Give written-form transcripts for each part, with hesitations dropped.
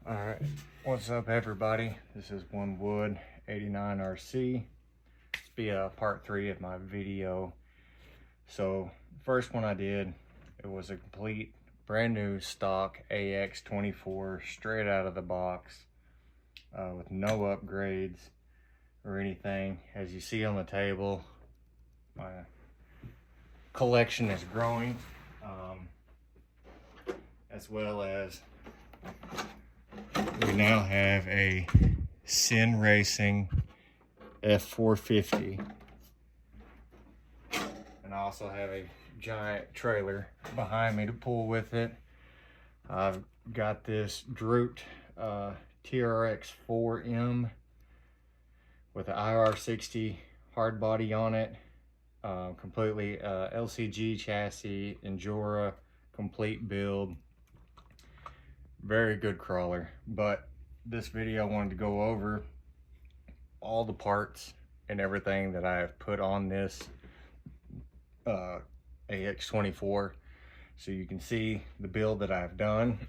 All right, what's up everybody? This is One Wood 89 RC. This will be a part 3 of my video. So first one I did, it was a complete brand new stock Ax-24 straight out of the box with no upgrades or anything. As you see on the table, my collection is growing, as well as we now have a Sin Racing F450, and I also have a giant trailer behind me to pull with it. I've got this Drooped TRX 4M with an IR60 hard body on it, completely LCG chassis, Injora, complete build. Very good crawler. But this video I wanted to go over all the parts and everything that I have put on this Ax-24, so you can see the build that I've done.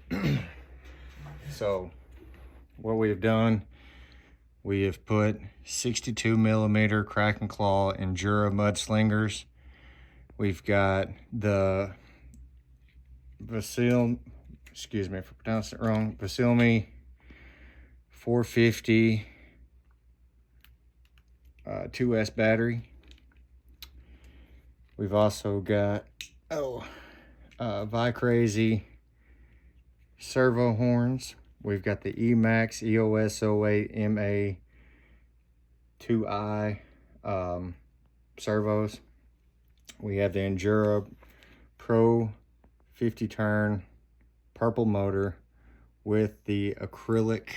So what we have done, we have put 62mm crack and claw Injora mudslingers. We've got the excuse me if I pronounced it wrong, Vasilmi 450 2S battery. We've also got Vi-Crazy servo horns. We've got the Emax EOS 08 MA 2i servos. We have the Injora Pro 50 turn purple motor with the acrylic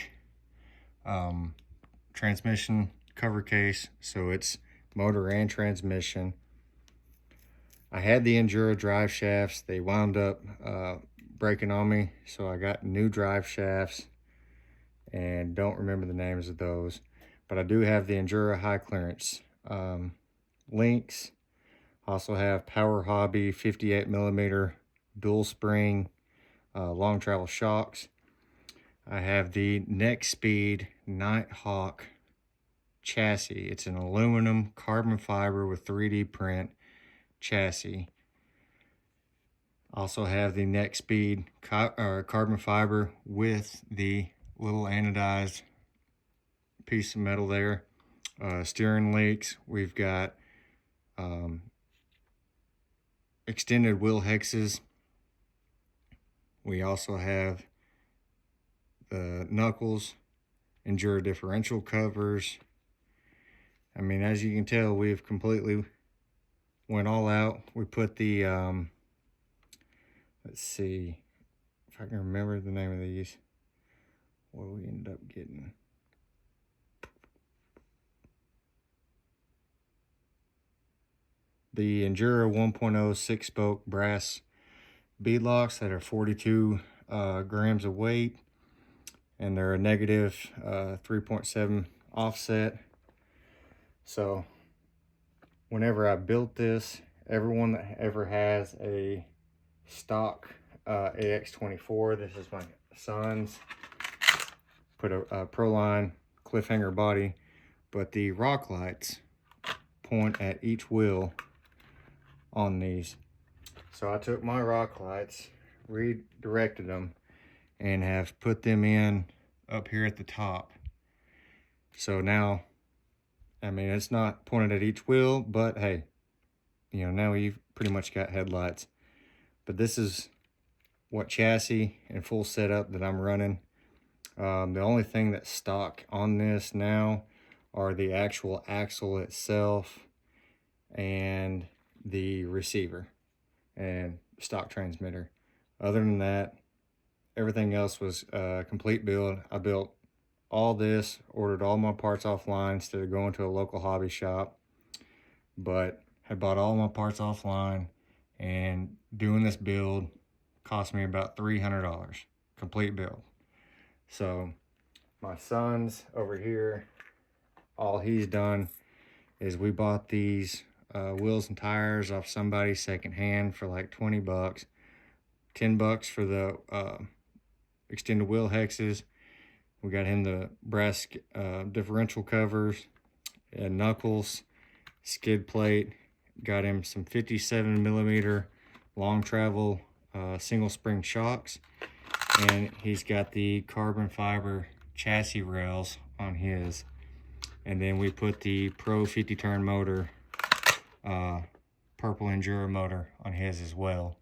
transmission cover case, so it's motor and transmission. I had the Injora drive shafts. They wound up breaking on me, so I got new drive shafts and don't remember the names of those, but I do have the Injora high clearance links. Also have Powerhobby 58mm dual spring long travel shocks. I have the Nexxspeed Nighthawk chassis. It's an aluminum carbon fiber with 3D print chassis. Also have the Nexxspeed carbon fiber with the little anodized piece of metal there. Steering links. We've got extended wheel hexes. We also have the knuckles, Injora differential covers. I mean, as you can tell, we've completely went all out. We put the, let's see if I can remember the name of these. What do we end up getting? The Injora 1.0 6-spoke brass beadlocks that are 42 grams of weight, and they're a negative 3.7 offset. So whenever I built this, everyone that ever has a stock Ax-24, this is my son's, put a Proline cliffhanger body, but the rock lights point at each wheel on these. So I took my rock lights, redirected them, and have put them in up here at the top. So now, I mean, it's not pointed at each wheel, but hey, you know, now you've pretty much got headlights. But this is what chassis and full setup that I'm running. The only thing that's stock on this now are the actual axle itself and the receiver and stock transmitter. Other than that, everything else was a complete build. I built all this, ordered all my parts offline instead of going to a local hobby shop, but had bought all my parts offline, and doing this build cost me about $300, complete build. So my son's over here, all he's done is we bought these wheels and tires off somebody secondhand for like 20 bucks, $10 for the extended wheel hexes, We got him the brass differential covers and knuckles, skid plate. Got him some 57 millimeter long travel single spring shocks, and he's got the carbon fiber chassis rails on his. And then we put the Pro 50 turn motor, purple Endura motor on his as well.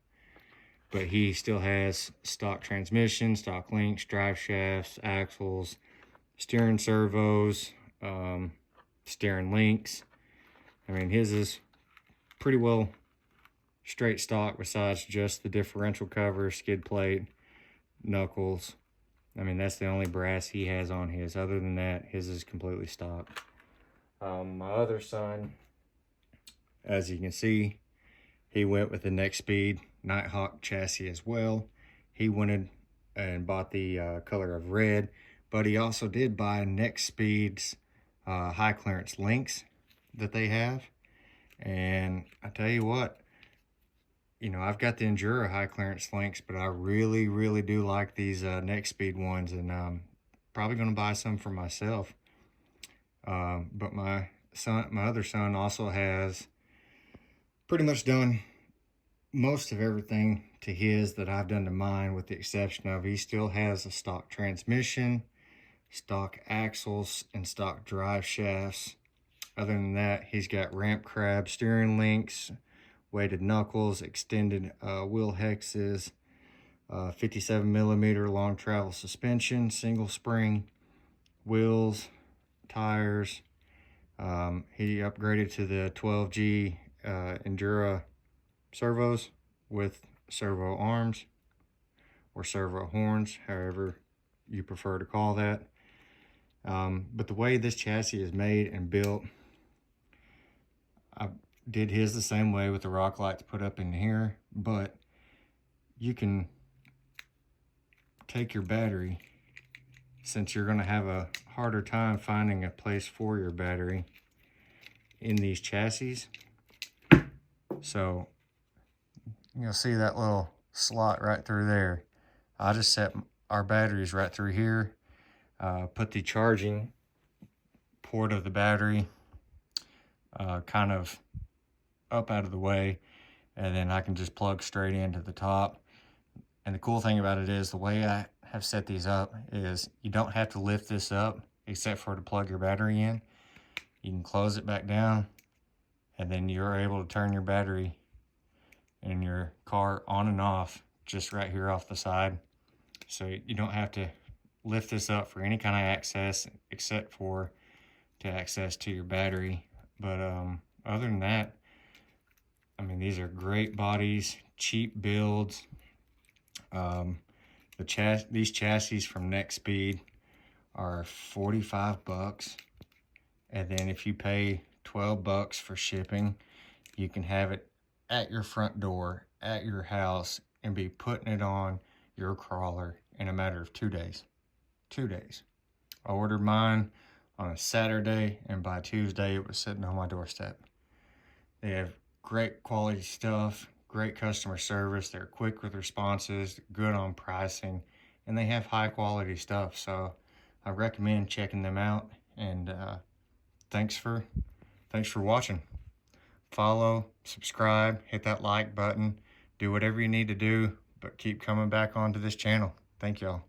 But he still has stock transmission, stock links, drive shafts, axles, steering servos, steering links. I mean, his is pretty well straight stock besides just the differential cover, skid plate, knuckles. I mean, that's the only brass he has on his. Other than that, his is completely stock. My other son, as you can see, he went with the Nexxspeed Nighthawk chassis as well. He went and bought the color of red, but he also did buy Nexxspeed's high clearance links that they have. And I tell you what, you know, I've got the Endura high clearance links, but I really, really do like these Nexxspeed ones, and I'm probably going to buy some for myself. But my other son also has pretty much done most of everything to his that I've done to mine, with the exception of he still has a stock transmission, stock axles, and stock drive shafts. Other than that, he's got ramp crab steering links, weighted knuckles, extended wheel hexes, 57 millimeter long travel suspension, single spring wheels, tires. He upgraded to the 12G Endura servos with servo arms or servo horns, however you prefer to call that. But the way this chassis is made and built, I did his the same way with the rock lights put up in here, but you can take your battery, since you're going to have a harder time finding a place for your battery in these chassis. So you'll see that little slot right through there. I just set our batteries right through here, put the charging port of the battery kind of up out of the way, and then I can just plug straight into the top. And the cool thing about it is, the way I have set these up is you don't have to lift this up except for to plug your battery in. You can close it back down, and then you're able to turn your battery in your car on and off just right here off the side. So you don't have to lift this up for any kind of access except for to access to your battery. But other than that, I mean, these are great bodies, cheap builds. These chassis from Nexxspeed are 45 bucks. And then if you pay 12 bucks for shipping, you can have it at your front door, at your house, and be putting it on your crawler in a matter of 2 days. 2 days. I ordered mine on a Saturday, and by Tuesday it was sitting on my doorstep. They have great quality stuff, great customer service. They're quick with responses, good on pricing, and they have high quality stuff. So I recommend checking them out. And thanks for watching. Follow, subscribe, hit that like button, do whatever you need to do, but keep coming back onto this channel. Thank y'all.